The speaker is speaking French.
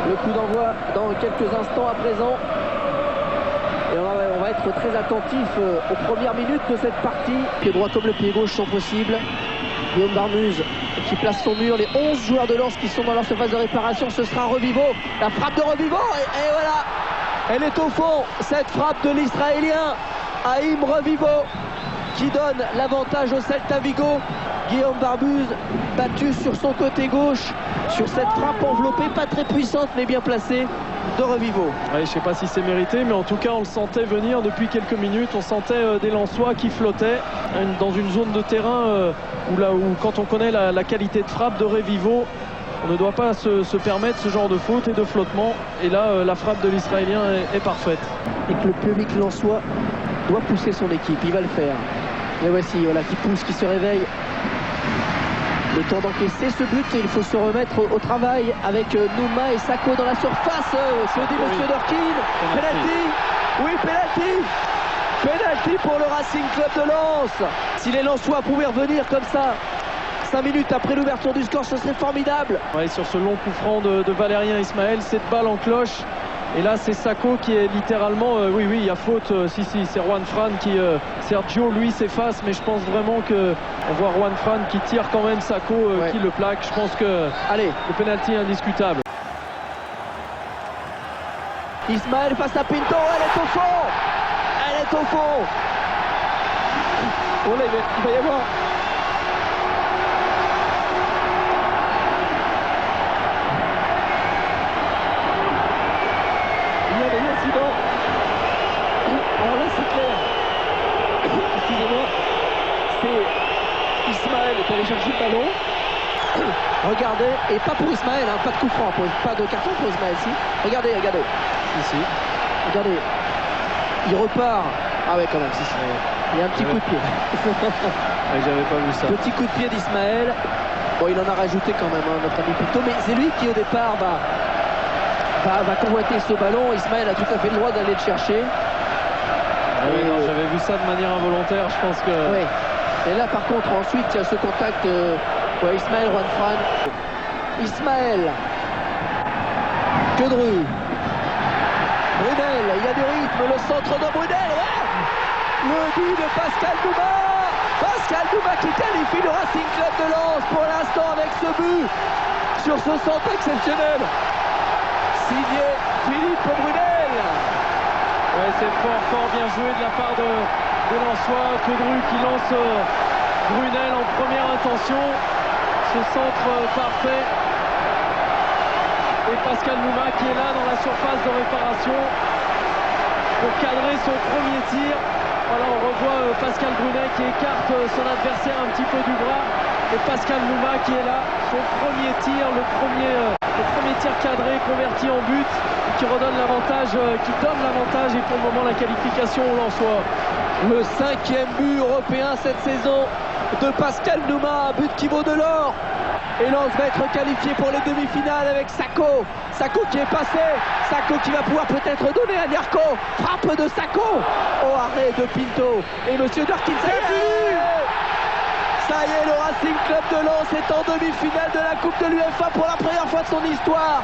Le coup d'envoi dans quelques instants à présent. Et on va être très attentif aux premières minutes de cette partie. Pied droit comme le pied gauche sont possibles. Guillaume Barmuse qui place son mur. Les 11 joueurs de Lens qui sont dans leur surface de réparation. Ce sera Revivo. La frappe de Revivo. Et voilà. Elle est au fond. Cette frappe de l'Israélien Haïm Revivo qui donne l'avantage au Celta Vigo. Guillaume Barmuse battu sur son côté gauche sur cette frappe enveloppée, pas très puissante mais bien placée de Revivo. Ouais, je ne sais pas si c'est mérité, mais en tout cas on le sentait venir depuis quelques minutes. On sentait des Lensois qui flottaient dans une zone de terrain où quand on connaît la qualité de frappe de Revivo, on ne doit pas se permettre ce genre de faute et de flottement. Et là, la frappe de l'Israélien est parfaite. Et que le public lensois doit pousser son équipe, il va le faire. Et voici, voilà, qui pousse, qui se réveille. Le temps d'encaisser ce but, il faut se remettre au travail avec Nouma et Sako dans la surface. Se dit Monsieur Dorkin. Penalty. Oui, penalty. Penalty pour le Racing Club de Lens. Si les Lensois pouvaient revenir comme ça 5 minutes après l'ouverture du score, ce serait formidable. Ouais, sur ce long coup franc de Valérien Ismaël, cette balle en cloche. Et là, c'est Sako qui est littéralement... oui, il y a faute. Si, c'est Juan Fran qui... Sergio, lui, s'efface. Mais je pense vraiment qu'on voit Juan Fran qui tire quand même Sako, qui le plaque. Je pense que le penalty est indiscutable. Ismaël face à Pinto. Elle est au fond. Elle est au fond. Oh là, il va y avoir... Alors là c'est clair, excusez-moi, c'est Ismaël qui allait chercher le ballon. Regardez, et pas pour Ismaël, pas de coup franc, pas de carton pour Ismaël, si. Regardez. Si. Regardez, il repart. Ah ouais quand même, si. Il y a un petit coup de pied. J'avais pas vu ça. Petit coup de pied d'Ismaël. Bon, il en a rajouté quand même, notre ami Pinto, mais c'est lui qui au départ va convoiter ce ballon. Ismaël a tout à fait le droit d'aller le chercher. J'avais vu ça de manière involontaire, je pense que... Oui. Et là par contre ensuite il y a ce contact Ismaël Juan Fran. Ismaël Quedru. Brunel, il y a du rythme, le centre de Brunel. Le but de Pascal Nouma. Pascal Nouma qui qualifie le Racing Club de Lens pour l'instant avec ce but sur ce centre exceptionnel. Signé Philippe Brunel. Ouais, c'est fort bien joué de la part de Lensois. Quedru qui lance Brunel en première intention. Ce centre parfait. Et Pascal Nouma qui est là dans la surface de réparation pour cadrer son premier tir. Voilà, on revoit Pascal Brunet qui écarte son adversaire un petit peu du bras. Et Pascal Nouma qui est là, son premier tir, le premier tir cadré converti en but, qui redonne l'avantage, qui donne l'avantage et pour le moment la qualification au Lensois. Le 5e but européen cette saison de Pascal Nouma, but qui vaut de l'or. Et Lens va être qualifié pour les demi-finales avec Sako. Sako qui est passé, Sako qui va pouvoir peut-être donner à Nyarko. Frappe de Sako au arrêt de Pinto. Et Monsieur Dorkin, ça y est, le Racing Club de Lens est en demi-finale de la Coupe de l'UEFA pour la première fois de son histoire.